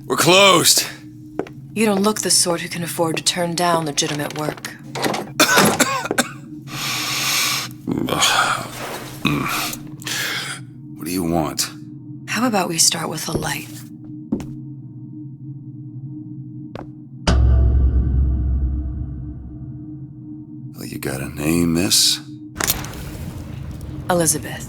We're closed. You don't look the sort who can afford to turn down legitimate work. What do you want? How about we start with a light? Well, you got a name, miss? Elizabeth.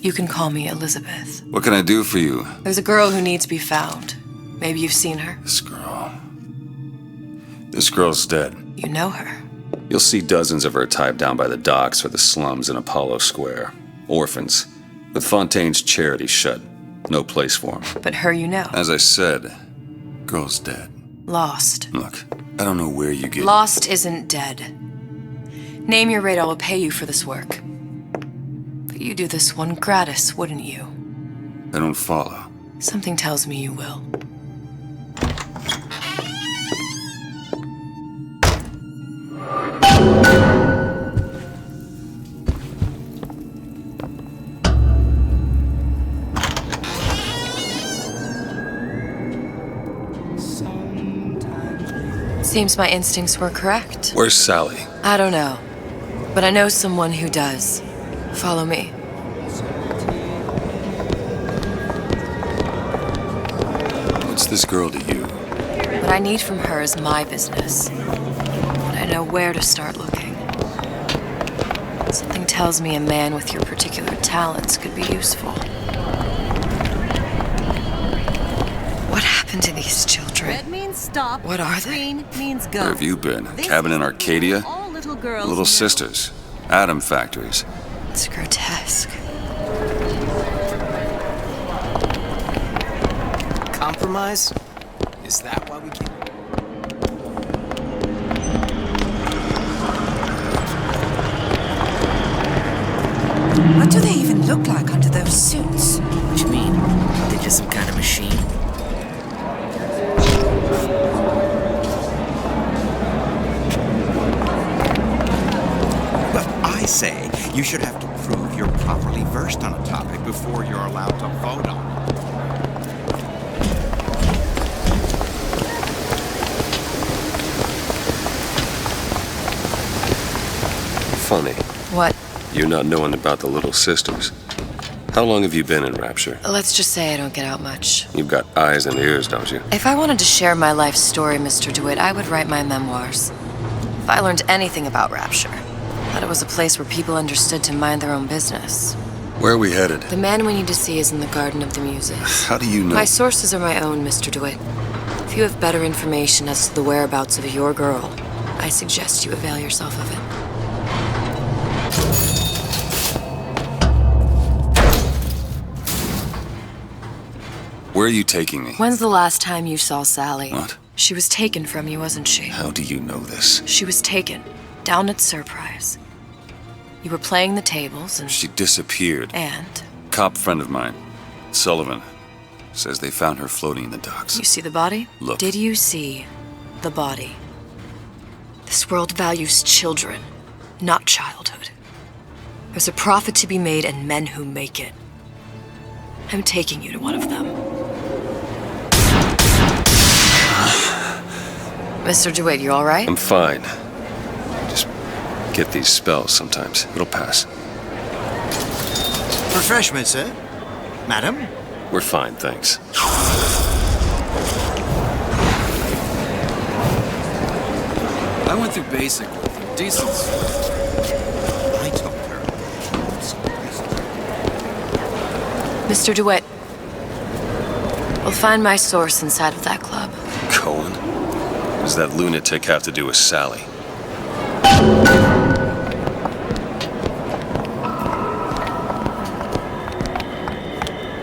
You can call me Elizabeth. What can I do for you? There's a girl who needs to be found. Maybe you've seen her. This girl's dead. You know her. You'll see dozens of her tied down by the docks or the slums in Apollo Square. Orphans. With Fontaine's charity shut. No place for them. But her you know. As I said, girl's dead. Lost. Look, I don't know where you get... Lost isn't dead. Name your rate, I will pay you for this work. But you do this one gratis, wouldn't you? I don't follow. Something tells me you will. Seems my instincts were correct. Where's Sally? I don't know. But I know someone who does. Follow me. What's this girl to you? What I need from her is my business. And I know where to start looking. Something tells me a man with your particular talents could be useful. What happened to these children? Red means stop. What are they? Green means go. Where have you been? Cabin in Arcadia? All little girls Little know. sisters. Atom factories. It's grotesque. Compromise? Is that why we came? What do they even look like under those suits? What you mean? Are they just some kind of machine? Well, I say you should have to prove you're properly versed on a topic before you're allowed to vote on it. Funny. What? You not knowing about the Little Sisters. How long have you been in Rapture? Let's just say I don't get out much. You've got eyes and ears, don't you? If I wanted to share my life story, Mr. Dewitt, I would write my memoirs. If I learned anything about Rapture, that it was a place where people understood to mind their own business. Where are we headed? The man we need to see is in the Garden of the Muses. How do you know? My sources are my own, Mr. Dewitt. If you have better information as to the whereabouts of your girl, I suggest you avail yourself of it. Where are you taking me? When's the last time you saw Sally? What? She was taken from you, wasn't she? How do you know this? She was taken, down at Surprise. You were playing the tables and... She disappeared. And? Cop friend of mine, Sullivan, says they found her floating in the docks. You see the body? Look. Did you see the body? This world values children, not childhood. There's a profit to be made and men who make it. I'm taking you to one of them. Mr. DeWitt, you all right? I'm fine. Just get these spells sometimes. It'll pass. Refreshment, sir? Madam? We're fine, thanks. I went through basic. Decent. I told her. Mr. DeWitt, we'll find my source inside of that club. Cohen? What does that lunatic have to do with Sally?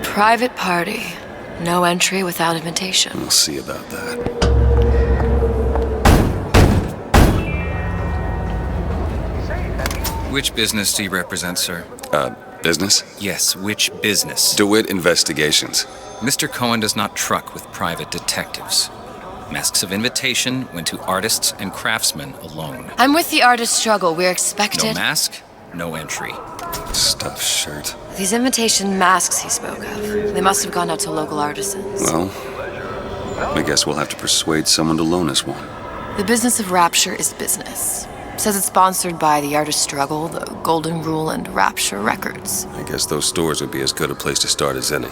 Private party. No entry without invitation. We'll see about that. Which business do you represent, sir? Business? Yes, which business? DeWitt Investigations. Mr. Cohen does not truck with private detectives. Masks of invitation went to artists and craftsmen alone. I'm with the artist struggle. We're No expected. mask, no entry. Stuffed shirt. These invitation masks he spoke of, they must have gone out to local artisans. Well, I guess we'll have to persuade someone to loan us one. The business of Rapture is business. Says it's sponsored by the Artist Struggle, the Golden Rule, and Rapture Records. I guess those stores would be as good a place to start as any.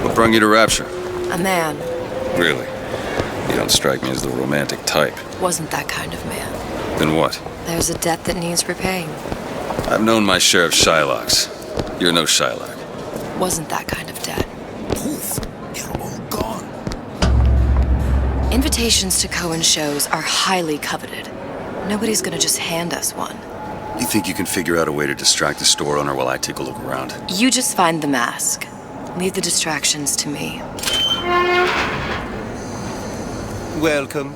What brought you to Rapture? A man Really? You don't strike me as the romantic type. wasn't that kind of man. Then what? There's a debt that needs repaying. I've known my share of Shylocks. You're no Shylock. Wasn't that kind of debt. Poof! They're all gone. Invitations to Cohen shows are highly coveted. Nobody's gonna just hand us one. You think you can figure out a way to distract the store owner while I take a look around? You just find the mask. Leave the distractions to me. Welcome.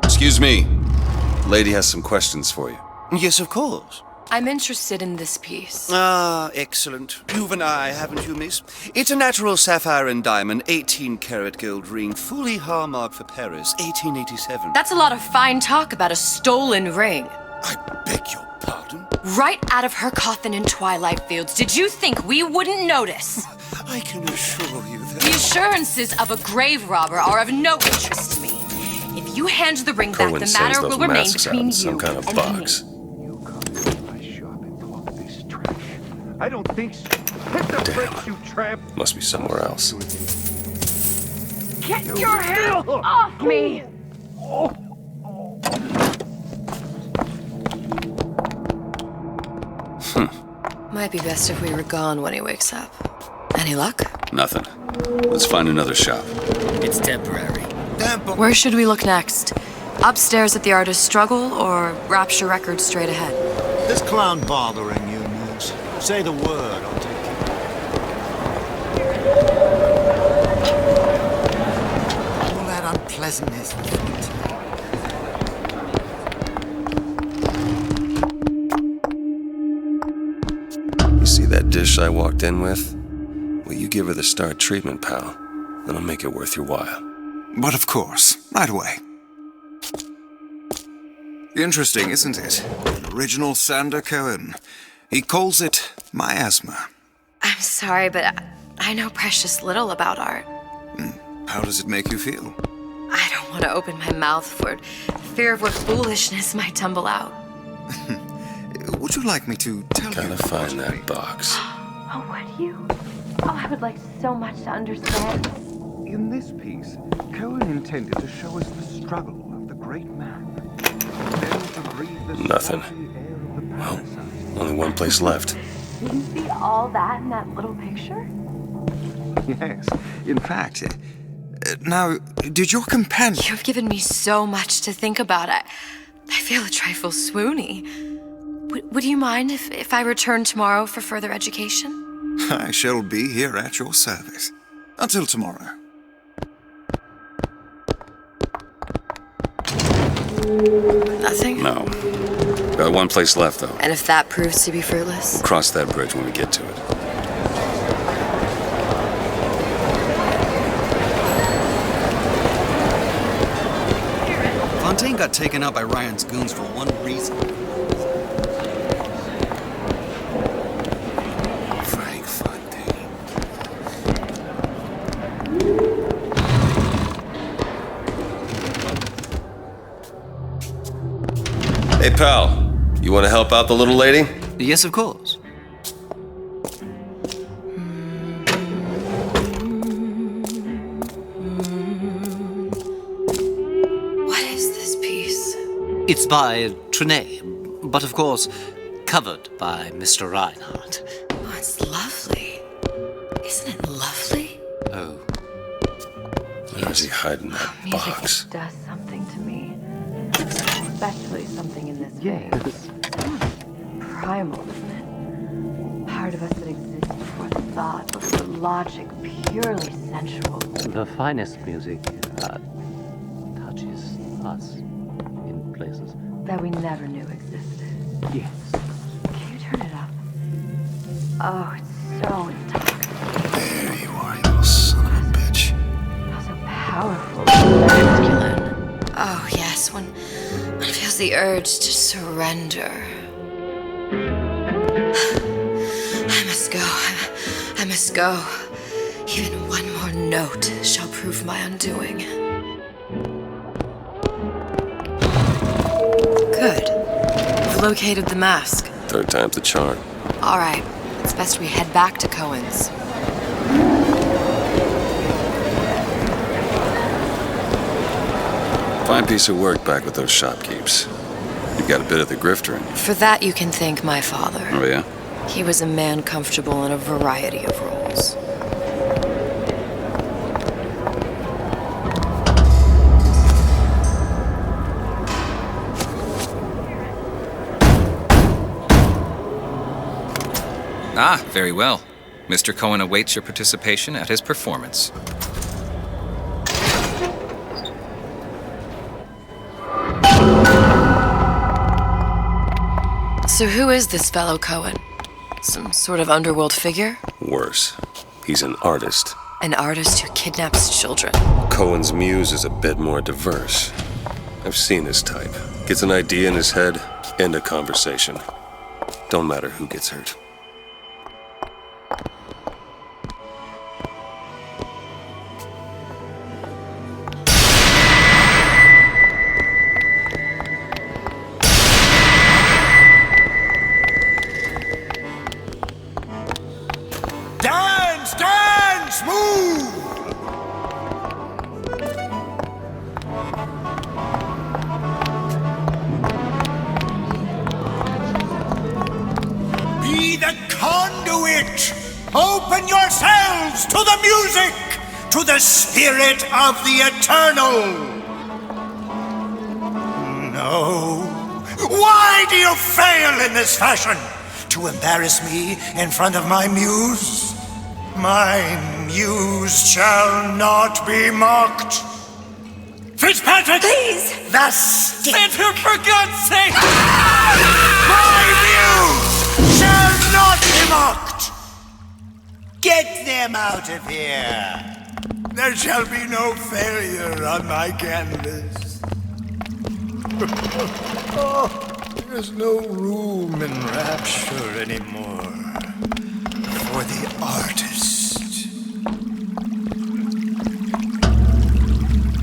Excuse me. Lady has some questions for you. Yes, of course. I'm interested in this piece. Ah, excellent. You've an eye, haven't you, miss? It's a natural sapphire and diamond, 18-karat gold ring, fully hallmarked for Paris, 1887. That's a lot of fine talk about a stolen ring. I beg your pardon? Right out of her coffin in Twilight Fields. Did you think we wouldn't notice? I can assure you The that... assurances of a grave robber are of no interest to me. If you hand the ring back, Cohen the sends matter those will remain masks out between in you some kind of and box. me. You come into my shop and talk this trash. I don't think so. Hit the bricks, you tramp! Must be somewhere else. Get your hands off me! Might be best if we were gone when he wakes up. Any luck? Nothing. Let's find another shop. It's temporary. Where should we look next? Upstairs at the Artist Struggle or Rapture Records straight ahead? This clown bothering you, Moose. Say the word, I'll take All that unpleasantness with Fontaine. You see that dish I walked in with? Will you give her the star treatment, pal? That'll make it worth your while. But of course, right away. Interesting, isn't it? An original Sander Cohen. He calls it miasma. I'm sorry, but I know precious little about art. How does it make you feel? I don't want to open my mouth for fear of what foolishness might tumble out. Would you like me to tell you? Gotta find that box. Oh, would you? Oh, I would like so much to understand. In this piece, Cohen intended to show us the struggle of the great man. Then to breathe the Nothing. salty air of the Well, parasite. only one place left. Did you see all that in that little picture? Yes, in fact. Now, did your companion... You've given me so much to think about. I feel a trifle swoony. Would you mind if I return tomorrow for further education? I shall be here at your service. Until tomorrow. Nothing? No. Got one place left, though. And if that proves to be fruitless? Cross that bridge when we get to it. Fontaine got taken out by Ryan's goons for one reason. Frank Fontaine. Hey, pal. You want to help out the little lady? Yes, of course. What is this piece? It's by Trenet, but of course, covered by Mr. Reinhardt. Oh, it's lovely. Isn't it lovely? Oh, Where is he hiding that Music box? does something to me. Especially something in this vein. Primal, isn't it? Part of us that exists before thought, before logic, purely sensual. the finest music touches us in places. That we never knew existed. Yes. Can you turn it up? Oh, it's so intoxicating. There you are, you little son of a bitch. So powerful. Masculine. Oh, yes, when one feels the urge to surrender. I must go. I must go. Even one more note shall prove my undoing. Good. We've located the mask. Third time's the charm. All right. It's best we head back to Cohen's. Fine piece of work back with those shopkeepers. You've got a bit of the grifter in you. For that, you can thank my father. Oh, yeah? He was a man comfortable in a variety of roles. Ah, very well. Mr. Cohen awaits your participation at his performance. So who is this fellow Cohen? Some sort of underworld figure? Worse. He's an artist. An artist who kidnaps children. Cohen's muse is a bit more diverse. I've seen this type. Gets an idea in his head, end a conversation. Don't matter who gets hurt. Dance! Move! Be the conduit! Open yourselves to the music! To the spirit of the eternal! No. Why do you fail in this fashion? To embarrass me in front of my muse? My muse shall not be mocked. Fitzpatrick! Please! The stick! Fitzpatrick, for God's sake! My muse shall not be mocked! Get them out of here! There shall be no failure on my canvas. There's no room in rapture anymore for the artist.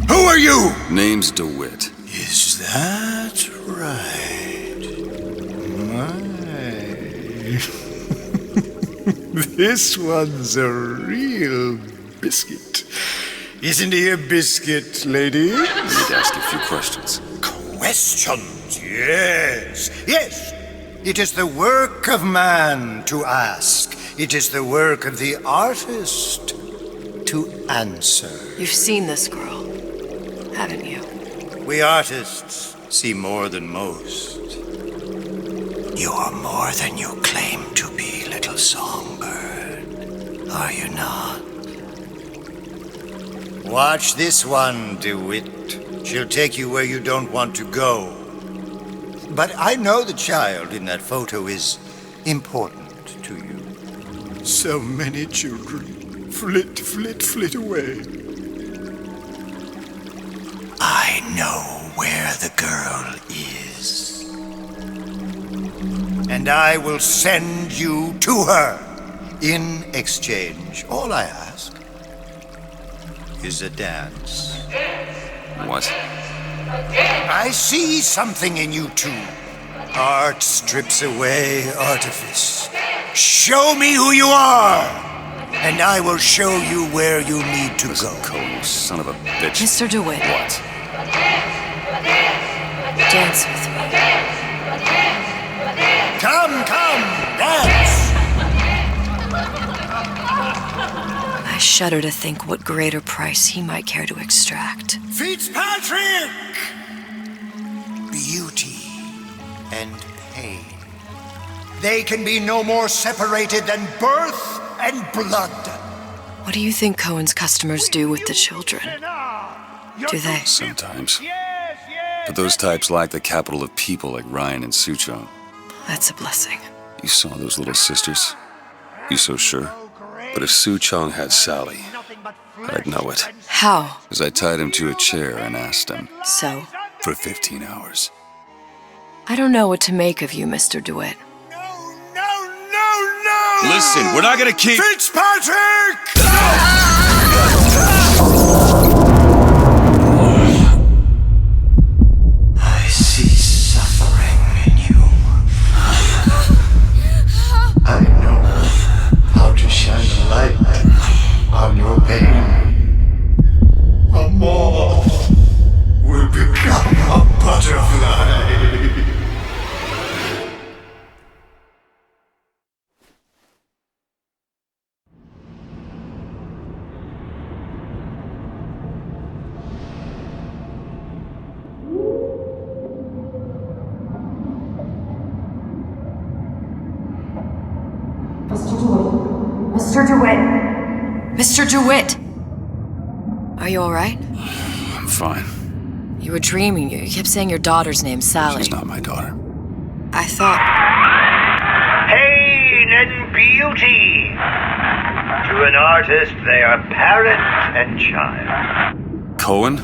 Who are you? Name's DeWitt. Is that right? My. This one's a real biscuit. Isn't he a biscuit, ladies? I need to ask you a few questions. Questions, yes. Yes. It is the work of man to ask. It is the work of the artist to answer. You've seen this girl, haven't you? We artists see more than most. You are more than you claim to be, little songbird. Are you not? Watch this one, DeWitt. She'll take you where you don't want to go. But I know the child in that photo is important to you. So many children flit, flit, flit away. I know where the girl is. And I will send you to her in exchange. All I ask is a dance. What? I see something in you two. Art strips away artifice. Show me who you are, and I will show you where you need to Listen, go. Cohen, you son of a bitch. Mr. DeWitt. What? Dance with me. Come, dance! I shudder to think what greater price he might care to extract. Fitzpatrick! Beauty and pain. They can be no more separated than birth and blood. What do you think Cohen's customers do with the children? Do they? Sometimes. But those types lack the capital of people like Ryan and Sucho. That's a blessing. You saw those little sisters? You so sure? But if Su Chong had Sally, I'd know it. How? As I tied him to a chair and asked him. So? For 15 hours. I don't know what to make of you, Mr. Dewitt. Listen, we're not gonna keep... Fitzpatrick! I see suffering in you. I know how to shine a light on your pain. A moth will become a butterfly. Mr. DeWitt! Mr. DeWitt! Are you alright? I'm fine. You were dreaming. You kept saying your daughter's name, Sally. She's not my daughter. I thought... Pain and beauty! To an artist, they are parent and child. Cohen?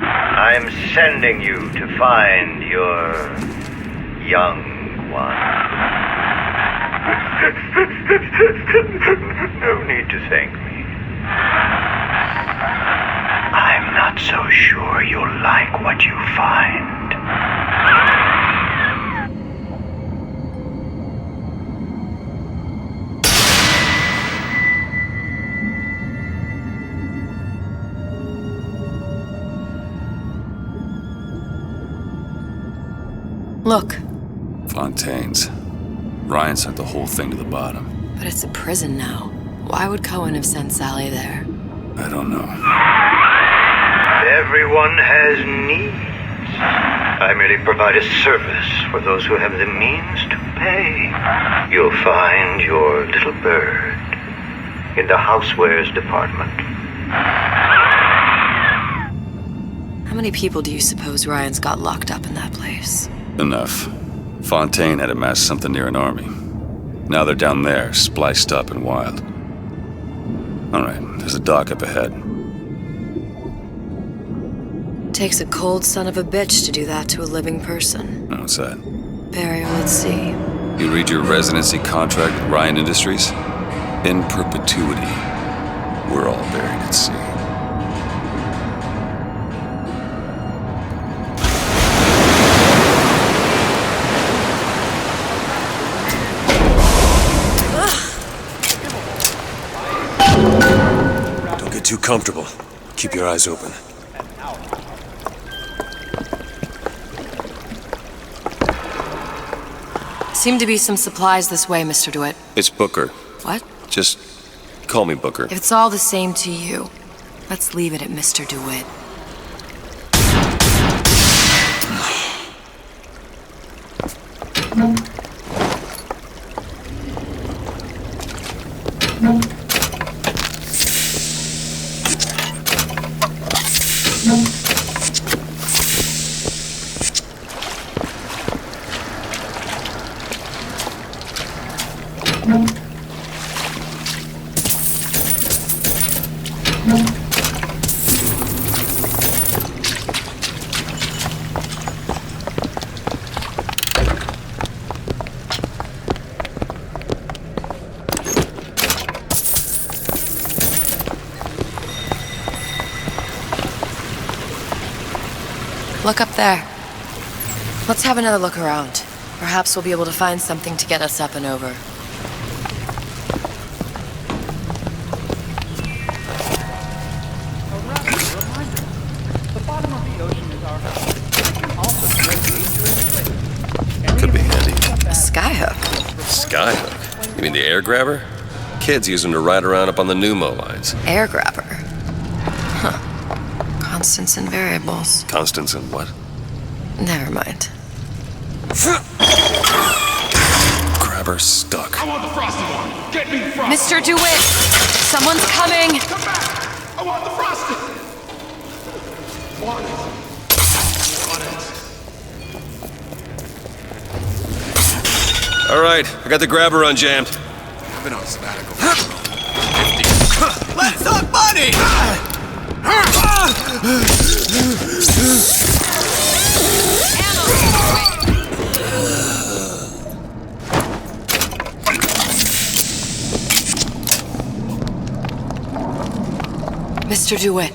I'm sending you to find your young one. No need to thank me. I'm not so sure you'll like what you find. Look. Fontaine's. Ryan sent the whole thing to the bottom. But it's a prison now. Why would Cohen have sent Sally there? I don't know. Everyone has needs. I merely provide a service for those who have the means to pay. You'll find your little bird in the housewares department. How many people do you suppose Ryan's got locked up in that place? Enough. Fontaine had amassed something near an army. Now they're down there, spliced up and wild. Alright, there's a dock up ahead. Takes a cold son of a bitch to do that to a living person. What's that? Barrier, let's see. You read your residency contract with Ryan Industries? In perpetuity, we're all buried at sea. Too comfortable. Keep your eyes open. Seem to be some supplies this way, Mr. DeWitt. It's Booker. What? Just call me Booker. If it's all the same to you, let's leave it at Mr. DeWitt. Look up there. Let's have another look around. Perhaps we'll be able to find something to get us up and over. Could be handy. A skyhook. Skyhook? You mean the air grabber? Kids use them to ride around up on the pneumo lines. Air grabber. Huh. Constants and variables. Constants and what? Never mind. Grabber stuck. I want the frosted one. Get me frosted. Mr. DeWitt! Someone's coming! Come back! I want the frosted! Want it. All right, I got the grabber unjammed. been on sabbatical for 50. Let's talk money! Mr. Dewitt,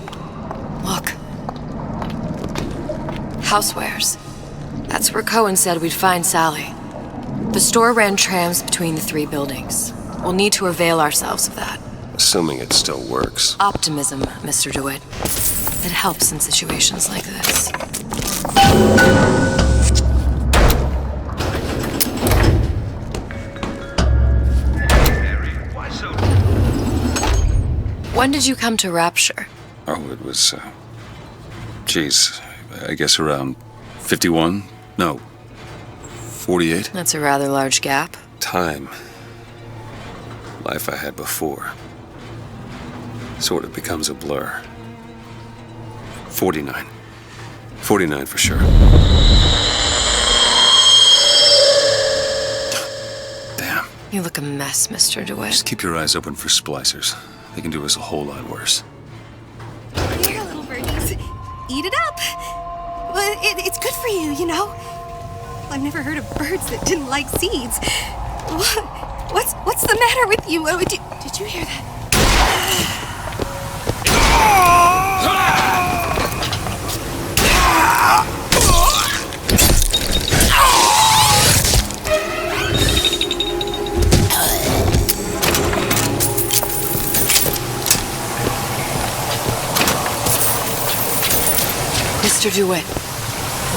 look. Housewares. That's where Cohen said we'd find Sally. The store ran trams between the 3 buildings. We'll need to avail ourselves of that. Assuming it still works. Optimism, Mr. DeWitt. It helps in situations like this. When did you come to Rapture? Oh, it was, geez, I guess around 51? No, 48? That's a rather large gap. Time. Life I had before. Sort of becomes a blur. 49. 49 for sure. Damn. You look a mess, Mr. DeWitt. Just keep your eyes open for splicers. They can do us a whole lot worse. Here, little birdies. Eat it up. Well, it's good for you, you know. I've never heard of birds that didn't like seeds. What's the matter with you? Did you hear that? Mr. DeWitt,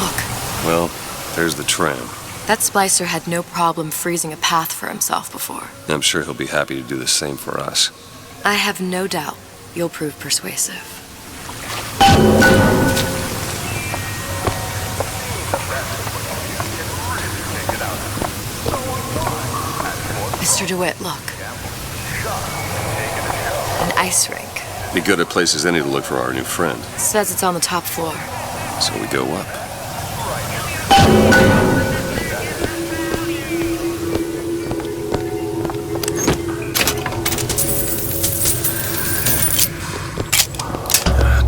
look. Well, there's the tram. That splicer had no problem freezing a path for himself before. I'm sure he'll be happy to do the same for us. I have no doubt you'll prove persuasive. Mr. DeWitt, look. An ice rink. Be good at places any to look for our new friend. It says it's on the top floor. So we go up.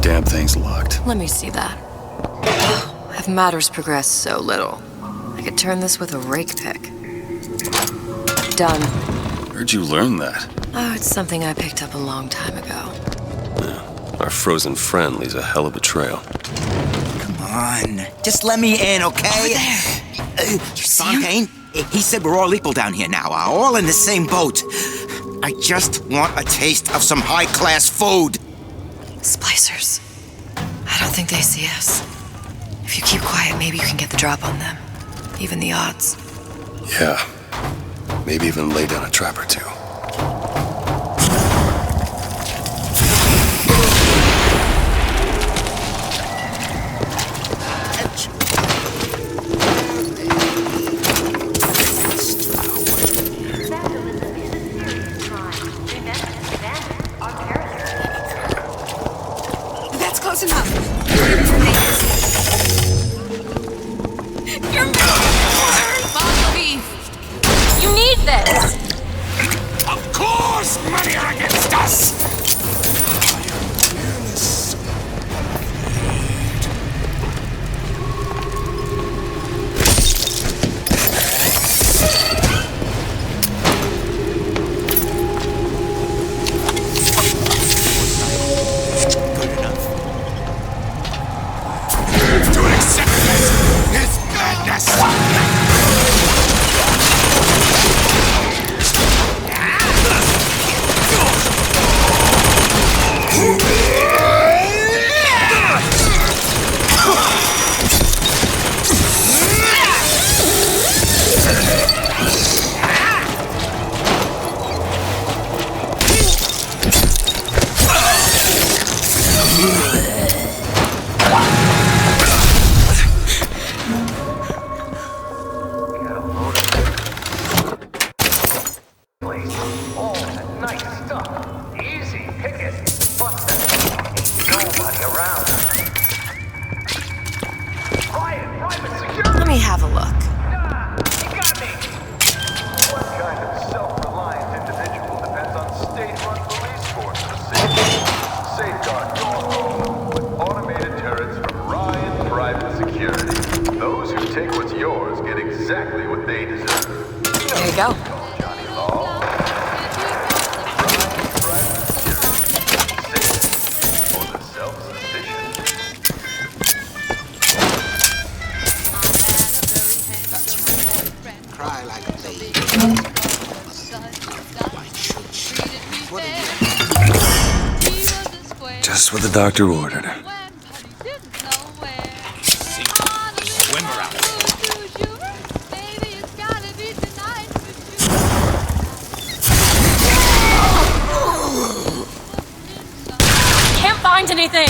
Damn thing's locked. Let me see that. Have matters progressed so little? I could turn this with a rake pick. Done. Where'd you learn that? Oh, it's something I picked up a long time ago. Yeah. Our frozen friend leaves a hell of a trail. Come on. Just let me in, okay? Over there. You Fontaine? He said we're all equal down here now. All in the same boat. I just want a taste of some high-class food. Splicers. I don't think they see us. If you keep quiet, maybe you can get the drop on them. Even the odds. Yeah. Maybe even lay down a trap or two. That's close enough. You're Follow me. You need this. Of course, money are against us. To accept this is madness. Let me have a look. What kind of self-reliant individual Just what the doctor ordered. Swim around. Can't find anything!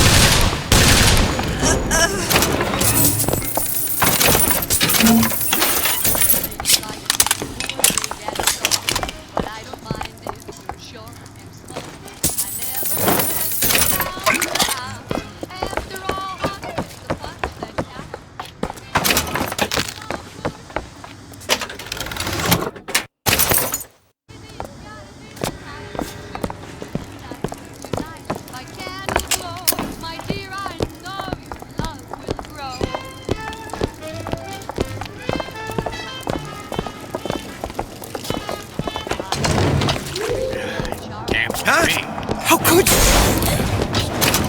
How could you?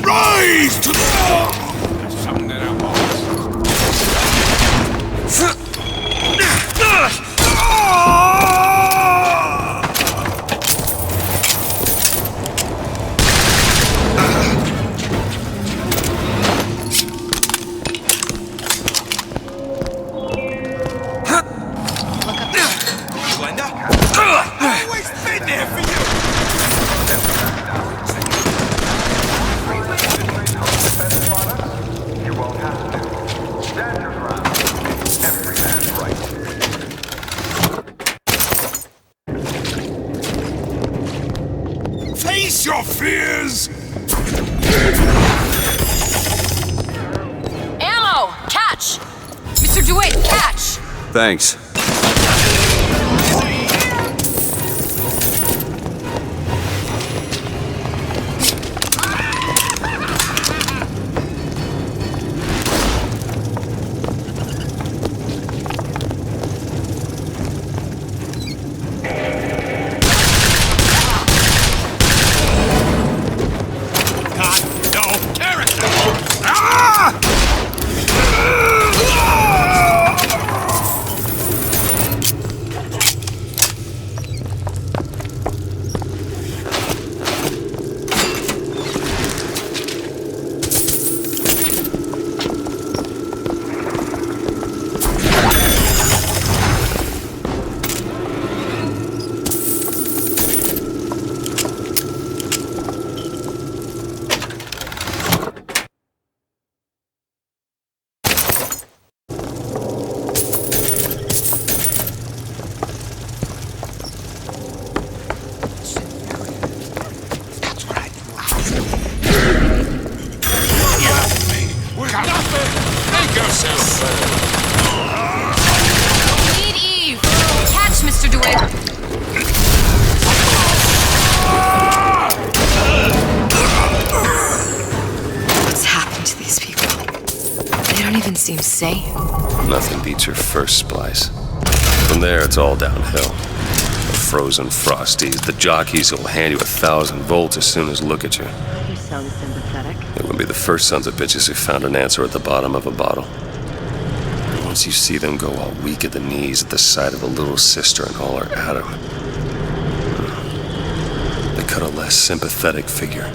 Rise to the There's something in our bones. I've always been there for you! You won't have to. Stand your ground. It's every man's right. Face your fears! Ammo! Catch! Mr. Dewitt, catch! Thanks. Need Eve! Catch, Mr. Dewitt! What's happened to these people? They don't even seem sane. Nothing beats your first splice. From there, it's all downhill. The frozen frosties, the jockeys who'll hand you 1,000 volts as soon as look at you. You sound sympathetic. They wouldn't be the first sons of bitches who found an answer at the bottom of a bottle. Once you see them go all weak at the knees at the sight of a little sister and all her atom, they cut a less sympathetic figure.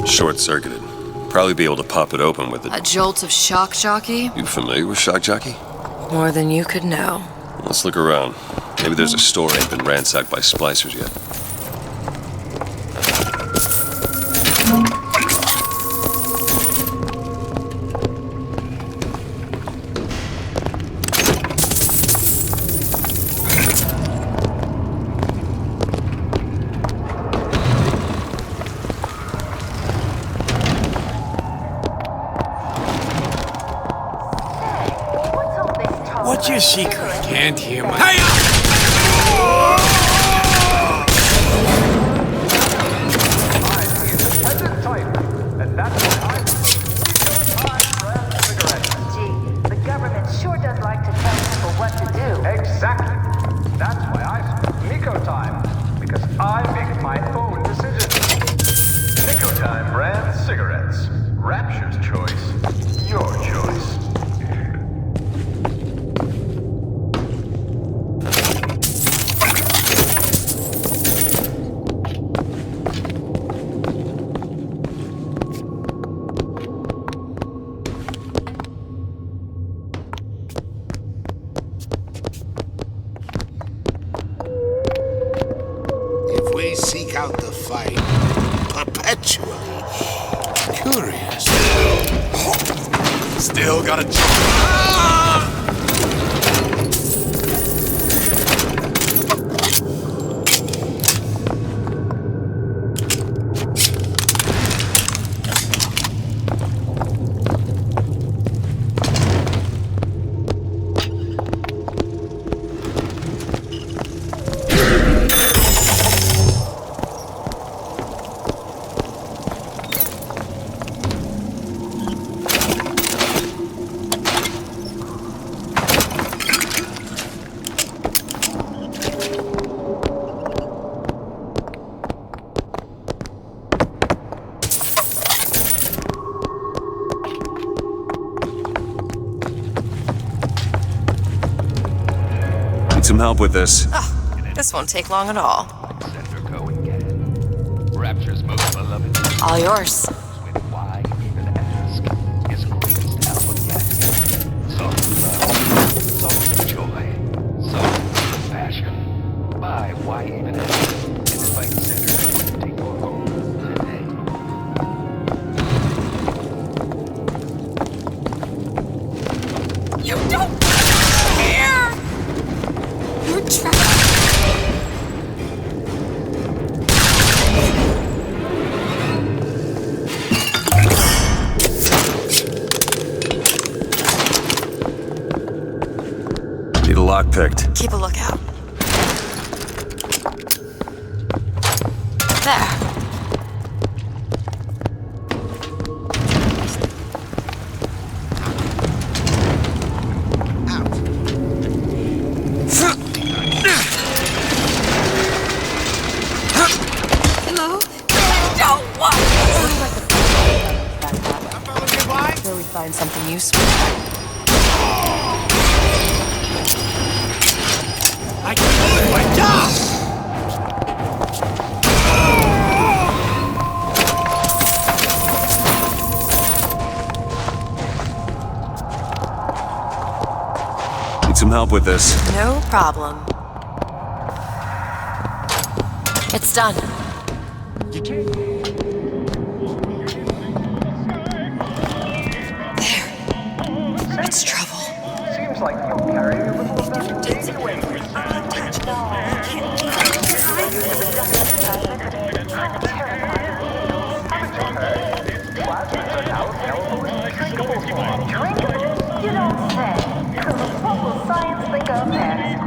Short-circuited. Probably be able to pop it open with A jolt of shock jockey? You familiar with shock jockey? More than you could know. Let's look around. Maybe there's a store ain't been ransacked by splicers yet. What's your secret? Can't hear my... Hey! Independent type, and that's why I... Gee, the government sure does like to tell people what to do. Exactly. That's why I... got a job. Need some help with this. This won't take long at all. Rapture's most beloved. All yours. With why even ask? His greatest album yet. Songs of love, songs of joy, songs of passion. By why even ask? And invite Senator to take your home today. You don't care! You're trapped. Need a lock picked. Keep a lookout. There. Hello? Don't want Where we find something useful. I can lose my job! Need some help with this. No problem. It's done. There. It's trouble. Seems like you'll carry a little of that day away with Plasmids are now available in drinkable form. Drinkable? You don't say. What will science think of next?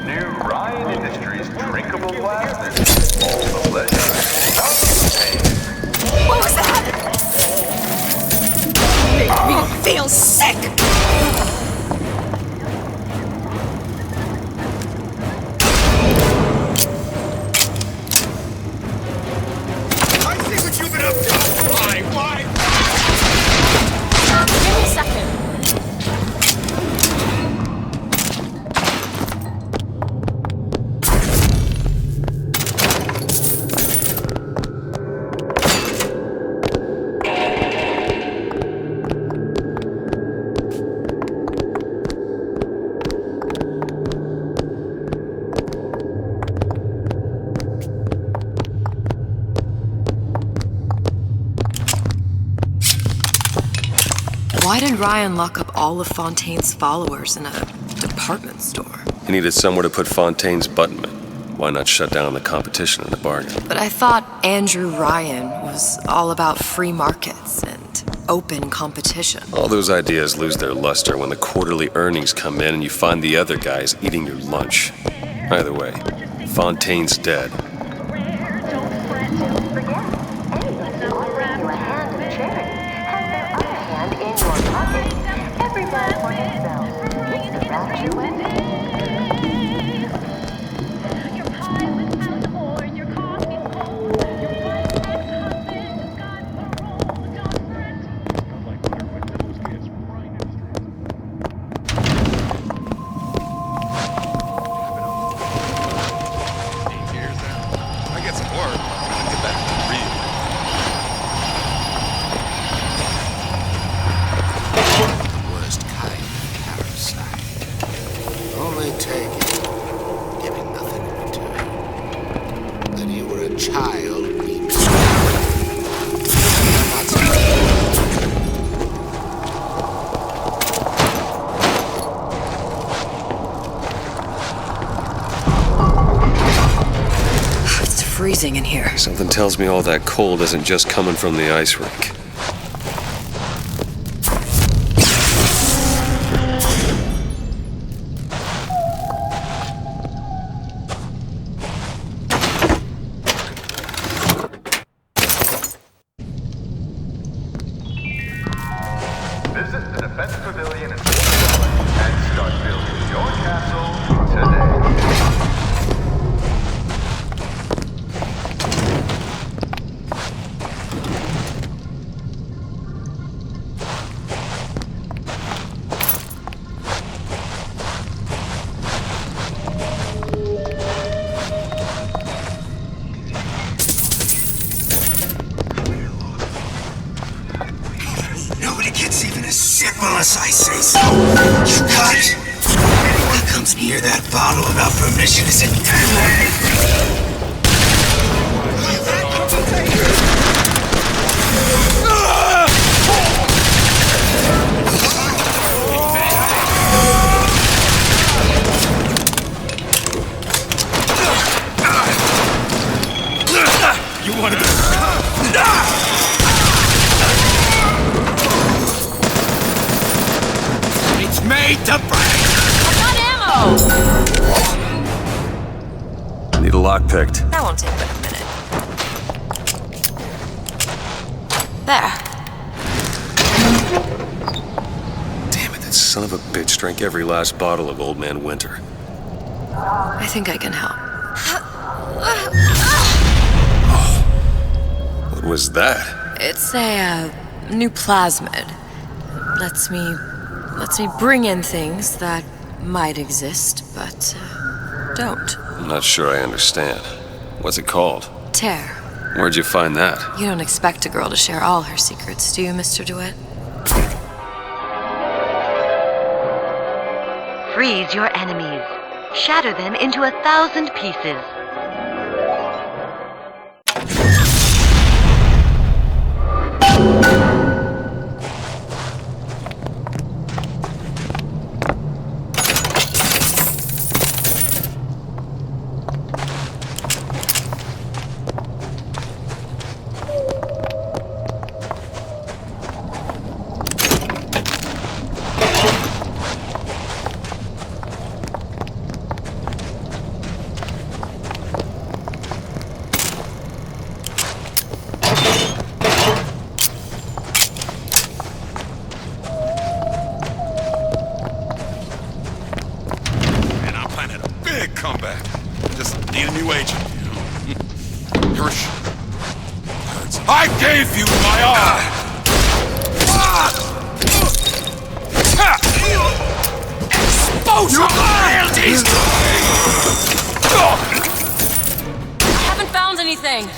New Ryan Industries drinkable plasmids. All the pleasure. What was that? Make me feel sick! I see what you've been up to. Why? Give me a second. Why did Ryan lock up all of Fontaine's followers in a department store? He needed somewhere to put Fontaine's buttonman. Why not shut down the competition in the bargain? But I thought Andrew Ryan was all about free markets and open competition. All those ideas lose their luster when the quarterly earnings come in and you find the other guys eating your lunch. Either way, Fontaine's dead. freezing in here. Something tells me all that cold isn't just coming from the ice rink. Visit the Defense Pavilion in and start building your castle today. Nobody gets even as simple as I say so. You got it? Anyone who comes near that bottle without permission is an enemy. You want to It's made to break! I've got ammo! Need a lock picked. That won't take but a minute. There. Damn it, that son of a bitch drank every last bottle of Old Man Winter. I think I can help. What was that? It's a new plasmid. Lets me bring in things that might exist, but don't. I'm not sure I understand. What's it called? Tear. Where'd you find that? You don't expect a girl to share all her secrets, do you, Mr. Dewitt? Freeze your enemies. Shatter them into 1,000 pieces. Comeback. Just need a new agent. Hirsch. I gave you my eye! Expose your loyalties! I haven't found anything.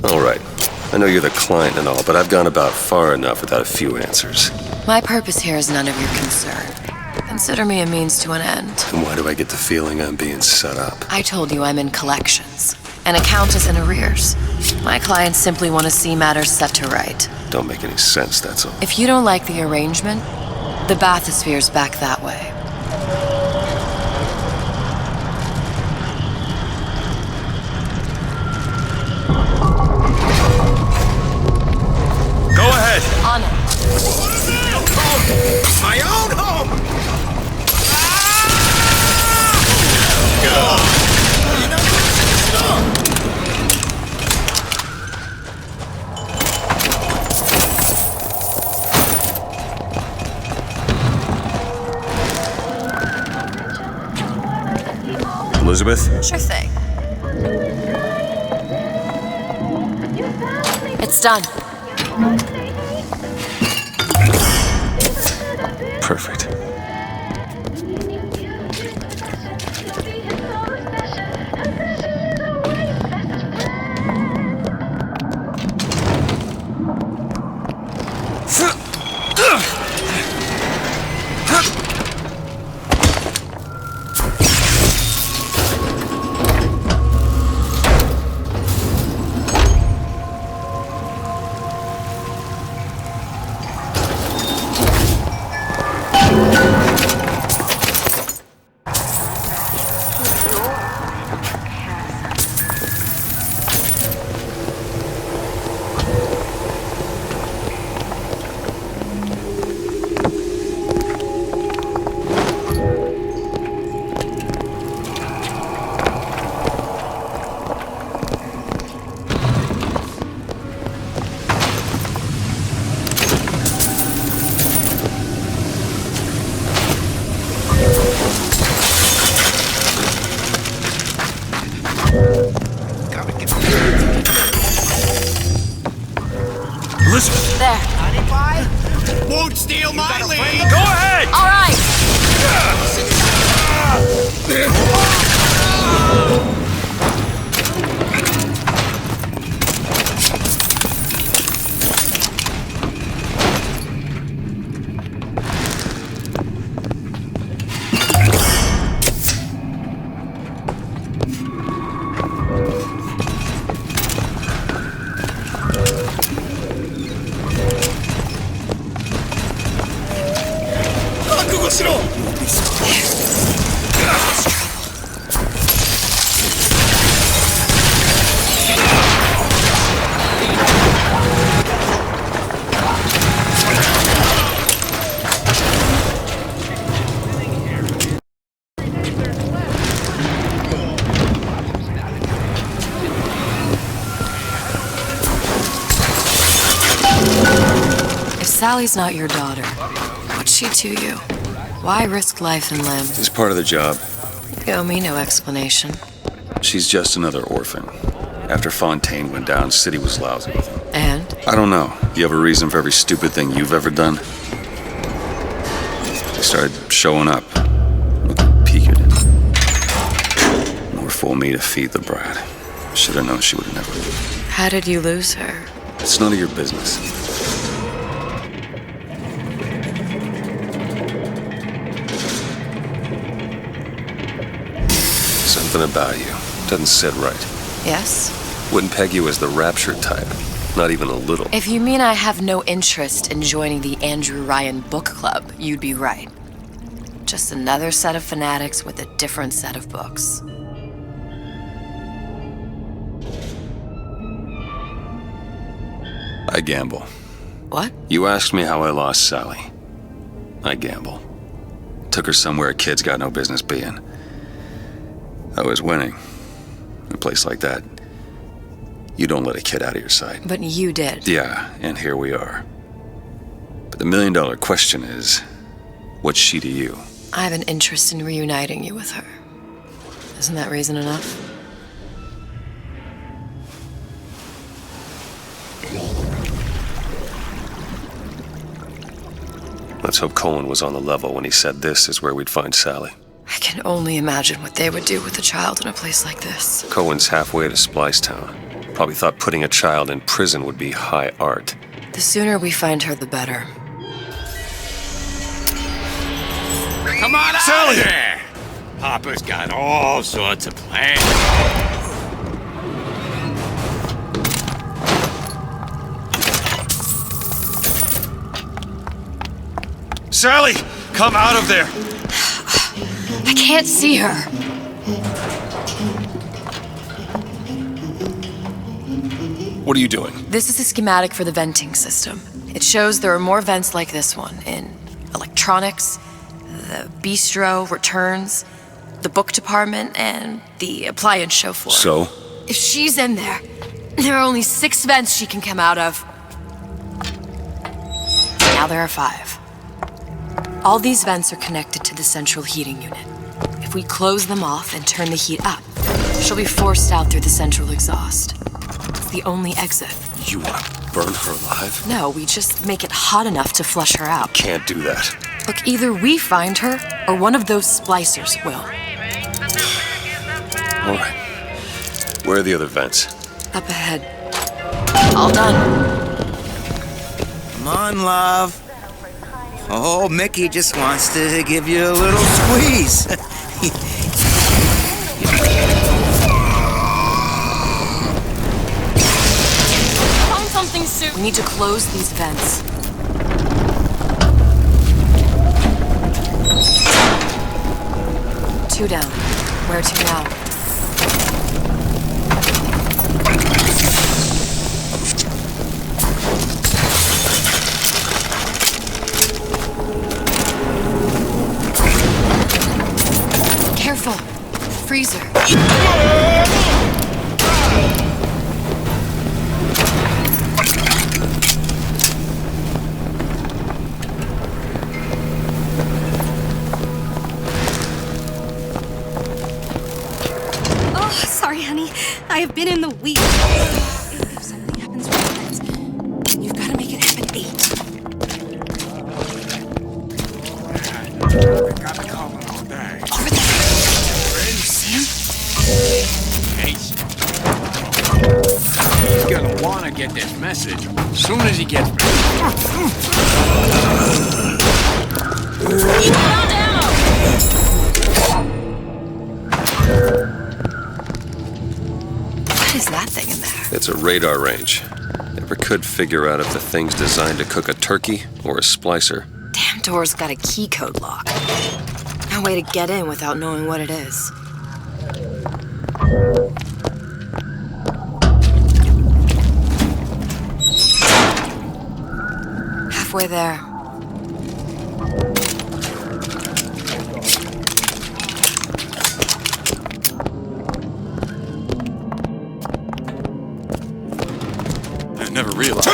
All right. I know you're the client and all, but I've gone about far enough without a few answers. My purpose here is none of your concern. Consider me a means to an end. And why do I get the feeling I'm being set up? I told you I'm in collections. An account is in arrears. My clients simply want to see matters set to right. Don't make any sense, that's all. If you don't like the arrangement, the bathysphere's back that way. Go ahead. On it. My own home! Elizabeth? Sure thing. It's done. Perfect. Won't steal my lead! Go ahead! All right. If Sally's not your daughter, what's she to you? Why risk life and limb? It's part of the job. You owe me no explanation. She's just another orphan. After Fontaine went down, City was lousy with him. And? I don't know. You have a reason for every stupid thing you've ever done? They started showing up. Looking peaked. More fool me to feed the brat. Should have known she would never leave. How did you lose her? It's none of your business. Something about you doesn't sit right. Yes? Wouldn't peg you as the raptured type. Not even a little. If you mean I have no interest in joining the Andrew Ryan book club, you'd be right. Just another set of fanatics with a different set of books. I gamble. What? You asked me how I lost Sally. I gamble. Took her somewhere a kid's got no business being. I was winning. In a place like that, you don't let a kid out of your sight. But you did. Yeah, and here we are. But the million-dollar question is, what's she to you? I have an interest in reuniting you with her. Isn't that reason enough? Let's hope Cohen was on the level when he said this is where we'd find Sally. I can only imagine what they would do with a child in a place like this. Cohen's halfway to Splicetown. Probably thought putting a child in prison would be high art. The sooner we find her, the better. Come on out of there! Papa's got all sorts of plans. Sally! Come out of there! I can't see her. What are you doing? This is a schematic for the venting system. It shows there are more vents like this one in electronics, the bistro, returns, the book department, and the appliance show floor. So? If she's in there, there are only 6 vents she can come out of. Now there are 5. All these vents are connected to the central heating unit. If we close them off and turn the heat up, she'll be forced out through the central exhaust. It's the only exit. You want to burn her alive? No, we just make it hot enough to flush her out. Can't do that. Look, either we find her, or one of those splicers will. All right. Where are the other vents? Up ahead. All done. Come on, love. Oh, Mickey just wants to give you a little squeeze. Find something soon. We need to close these vents. Two down. Where to now? Careful. Freezer. Oh, sorry, honey. I have been in the weeds. If something happens right, you've got to make it happen 8. get this message as soon as he gets back. What is that thing in there? It's a radar range. Never could figure out if the thing's designed to cook a turkey or a splicer. Damn door's got a key code lock. No way to get in without knowing what it is. Halfway there. I never realized.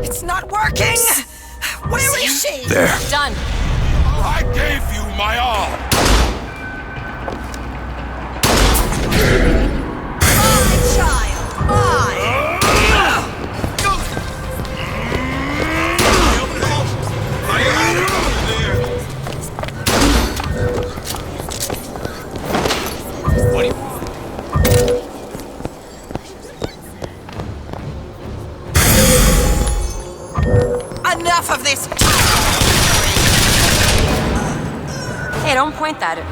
It's not working! Where is she? There. Done. I gave you my all. My child! What do you... Enough of this! Hey, don't point that at...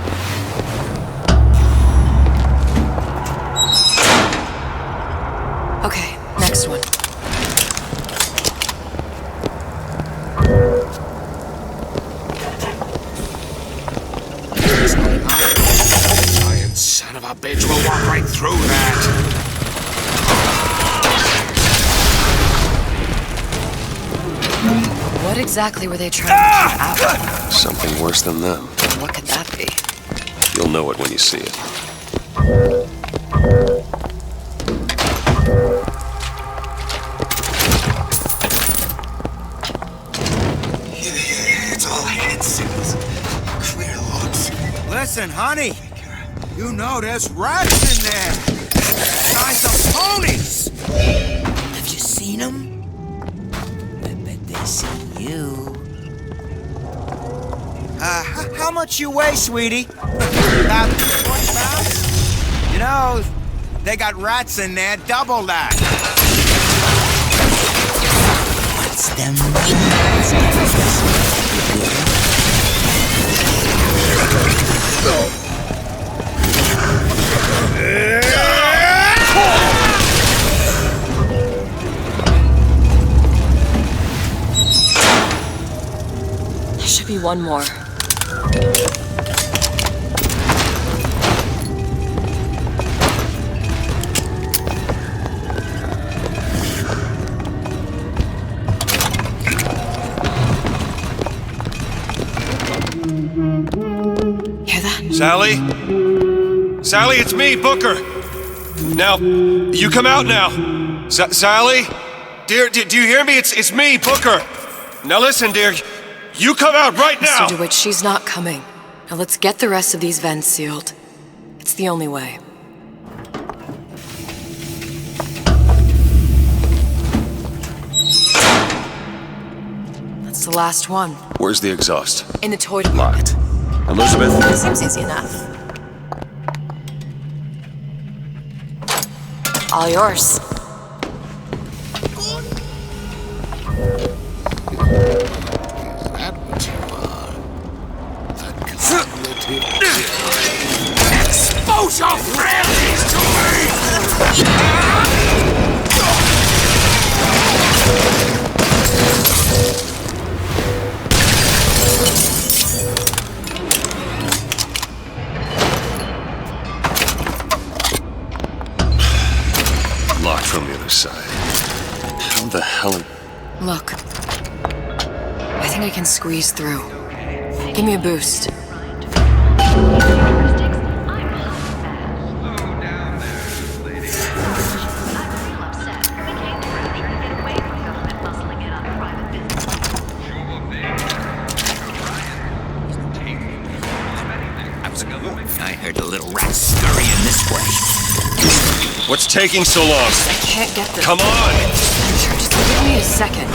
Okay, next one. Giant son of a bitch will walk right through that. What exactly were they trying to get out? Something worse than them. What could that be? You'll know it when you see it. It's all head signals. Clear looks. Listen, honey. You know there's rats in there. Guys are ponies. Have you seen them? I bet they see you. How much you weigh, sweetie? About 20 pounds? You know, they got rats in there, double that. What's them There should be one more. Hear that? Sally? Sally, it's me, Booker. Now, you come out now. Sally? Dear, do you hear me? It's me, Booker. Now listen, dear. You come out right now! Mr. DeWitt, she's not coming. Now let's get the rest of these vents sealed. It's the only way. That's the last one. Where's the exhaust? In the toy department. Locked. Elizabeth? Seems easy enough. All yours. Expose your frailties to me! Locked from the other side. How the hell... Look. I think I can squeeze through. Give me a boost. What's taking so long? I can't get this. Come on! Sure, just give me a second.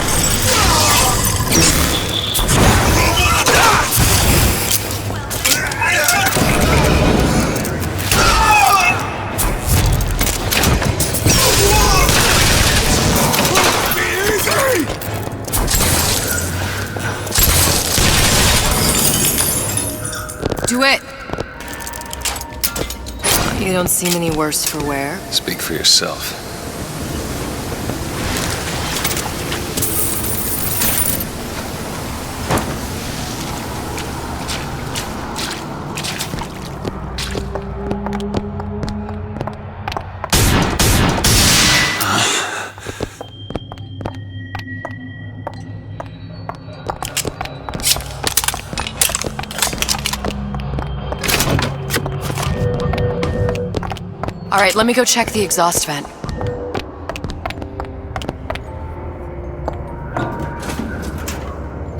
Do it! You don't seem any worse for wear. Speak for yourself. All right, let me go check the exhaust vent.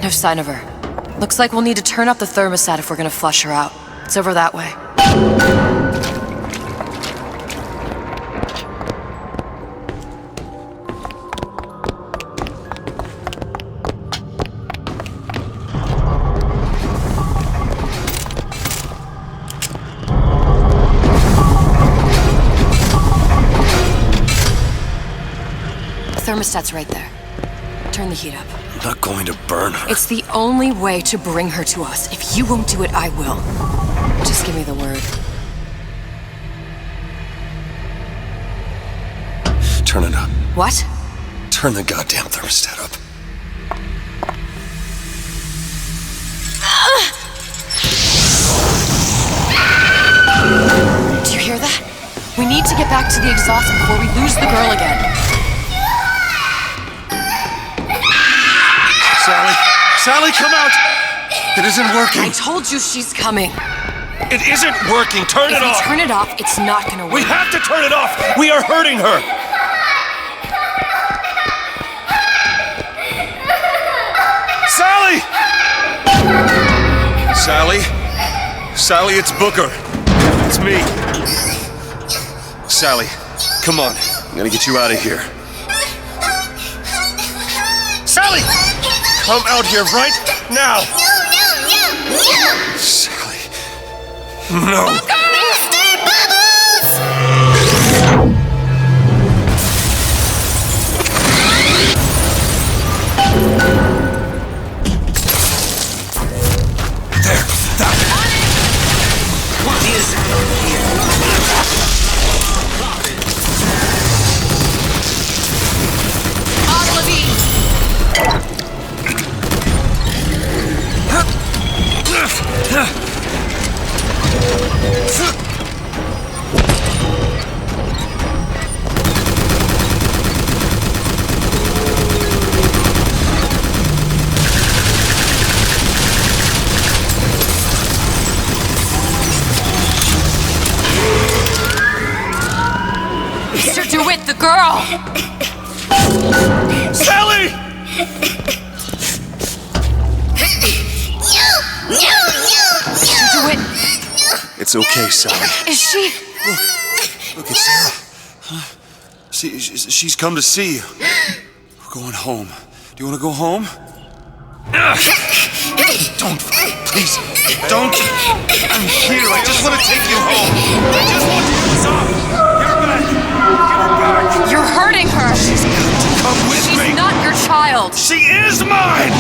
No sign of her. Looks like we'll need to turn up the thermostat if we're gonna flush her out. It's over that way. Thermostat's right there. Turn the heat up. I'm not going to burn her. It's the only way to bring her to us. If you won't do it, I will. Just give me the word. Turn it up. What? Turn the goddamn thermostat up. Do you hear that? We need to get back to the exhaust before we lose the girl again. Sally, come out! It isn't working. I told you she's coming. It isn't working. Turn it off. If we turn it off, it's not gonna work. We have to turn it off. We are hurting her. Sally! Sally, it's Booker. It's me. Sally, come on. I'm gonna get you out of here. Sally! Come out here right now! Sally. No! Mr. Bubbles! There! That! What is here? Mr. Dewitt, the girl! Sally! Mr. Dewitt! It's okay, Sally. Is she? Look, it's Sarah. She's come to see you. We're going home. Do you want to go home? Don't, please, don't. I'm here. I just want to take you home. I just want you to stop. You're back. You're back. You're hurting her. Come with me. She's not your child. She is mine.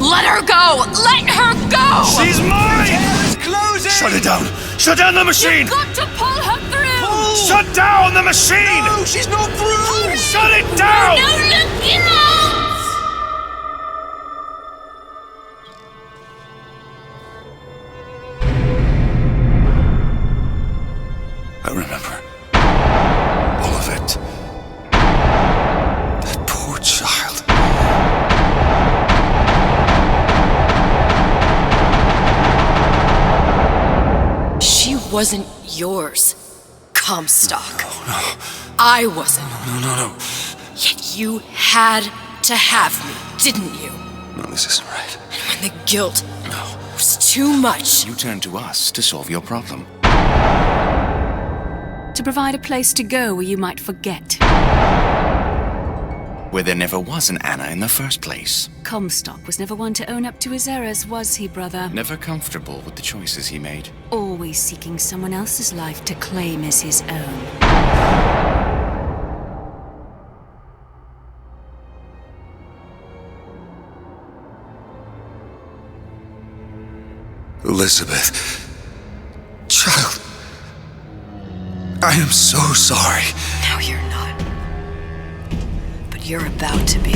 Let her go. Let her go. She's mine. Closing. Shut it down. Shut down the machine. You've got to pull her through. Pull. Shut down the machine. No, she's not through. Shut it down. No, look out. I remember. All of it. That poor child. She wasn't yours, Comstock. No. I wasn't. No. Yet you had to have me, didn't you? No, this isn't right. And when the guilt was too much. You turned to us to solve your problem. To To provide a place to go where you might forget. Where there never was an Anna in the first place. Comstock was never one to own up to his errors, was he, brother? Never comfortable with the choices he made. Always seeking someone else's life to claim as his own. Elizabeth. Child. I am so sorry. No, you're not. But you're about to be.